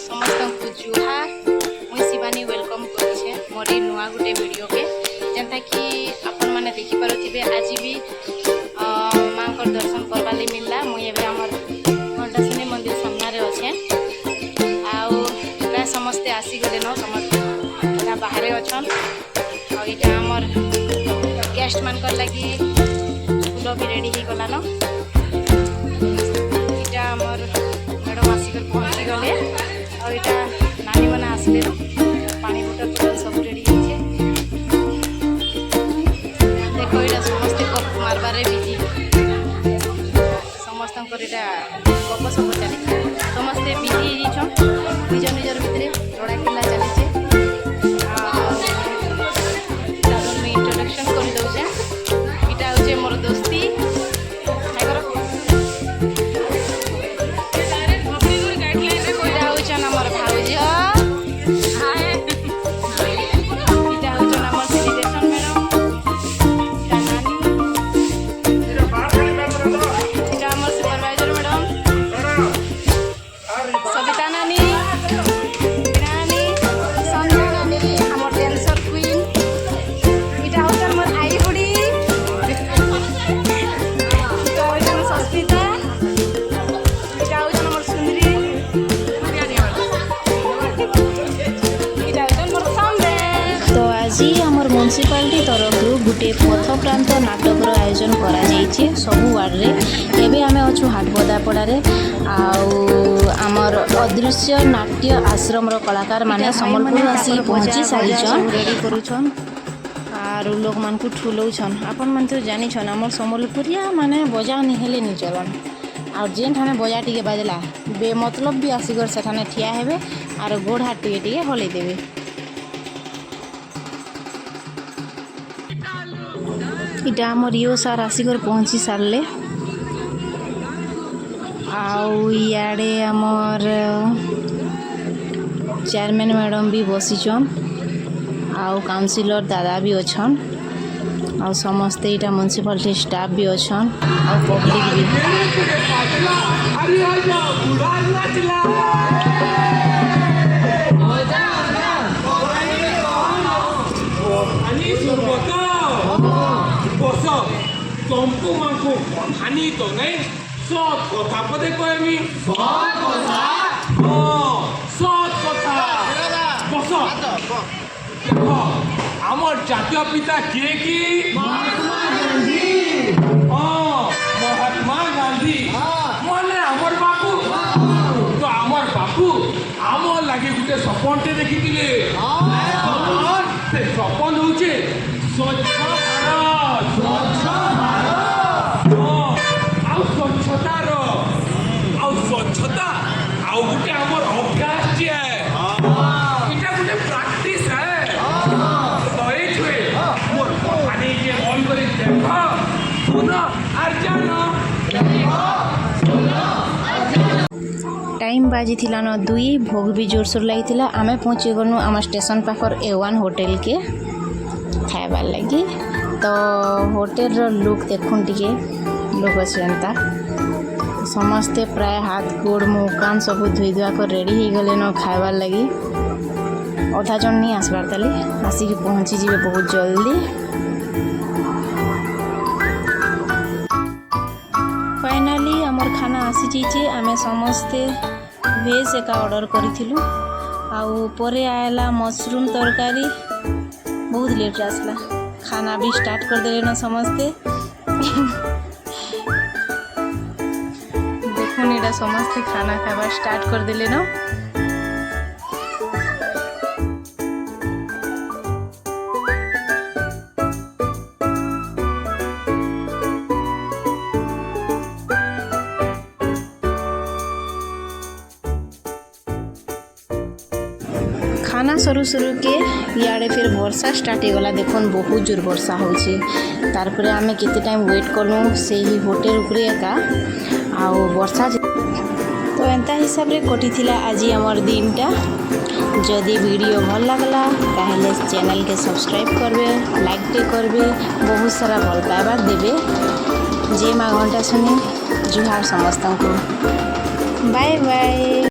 समस्त को जुहार मुई शिवानी वेलकम करुचे मोर नुआ गोटे वीडियो के जेनता कि आपण माने देखि पारुथिबे आज भी मां को दर्शन करबा ले मिलला मुई एबे हमर घंटासनी मंदिर सामने रे अछि आउ प्राय समस्त आसी गले न समस्त बाहर अछन आ इटा हमर गेस्ट मान कर लगी फूल भी रेडी ही गला न इटा हमर मैडम आसिक पहुँची गले और इटा नानी मैंने आसले पानी बोतल बोतल सब रेडी है देखो ये समस्त कप मारबारे बिजी समस्त गप सब चली समस्ते बिजी छन निज निजर भितर लड़ा खेला चली इंट्रोडक्शन कर दौचे इटा हूँ मोर दोस्ती म्युनिसिपालिटी तरफ गोटे पथ प्रांत नाटकर आयोजन करा सबु वार्ड रे एबे आमे अछु हाटबदापड़े आमर अदृश्य नाट्य आश्रम रो कलाकार माने सम्बलपुर आसी पहुंची सारिछन रेडी करूछन आर लोग मान को ठुलौछन आपन मन तो जानि छन हमर सम्बलपुरिया माने बजा नि हेले नि चलन आ जेन ठाने बजा टिके बाजला बे मतलब भी आसीगर सेठाने ठिया हेबे आर गोड़ हाथ टिके हले देबे इटा आमर यो सार आसिकर पहुँची सारे आड़े आमर चेयरमैन मैडम भी बसीचन आउ काउंसिलर दादा भी अच्छन आउ समस्ते इटा म्युनिसिपालिटी स्टाफ भी अच्छन आउ पब्लिक भी तुमको मांको हानि तो नहीं सत कथा पदे कहमी सत कथा सत कथा बस देखो आमर जातीय पिता किए की महात्मा गांधी माने आमर बापू तो आमर बापू आमर लगे गोटे सपनटे देखी से सपन होचे स्वच्छ स्वच्छता आउ गोटे हमर अभ्यास जे इटा गोटे प्रैक्टिस है तोय छुए मोर पानी के ऑन करे देखो सुनो अर्जन टाइम बाजी थिला न 2 भोग भी जोर सोर लगी थिला आमे पहुंची गनु आम स्टेशन पाखर A1 होटल के खाइबार लगी तो होटल रो लुक देखुन टिके लोग अछंता समस्ते प्राय हाथ गोड़ मुँह कान सब धोई धुआ कर रेडी हो गले न खाइबार लगी अधा जन नहीं आसबार ताले आसिक पहुँची जीवे बहुत जल्दी फाइनाली आमर खाना आसी जाइए आमे समस्ते वेज एका ऑर्डर करिथिलु आउ परे आयला मशरूम तरकारी बहुत लेट आसला खाना भी स्टार्ट कर देले न समस्ते देखो समस्ते खाना खावा स्टार्ट कर देले न खाना शुरू के इे फिर वर्षा स्टार्ट हो गला देखो बहुत जोर वर्षा होची तारपरे आमे केते टाइम वेट कलु से ही होटल उपरे एका आउ वर्षा तो एंता हिसाब रे कटी थिला आज हमर दिनटा जदि वीडियो भल लागला ताहले चैनल के सब्सक्राइब करबे लाइक टे करबे बहुत सारा भल पाइबा देबे जे मां घंटा सुनी जुहार समस्त को बाय बाय।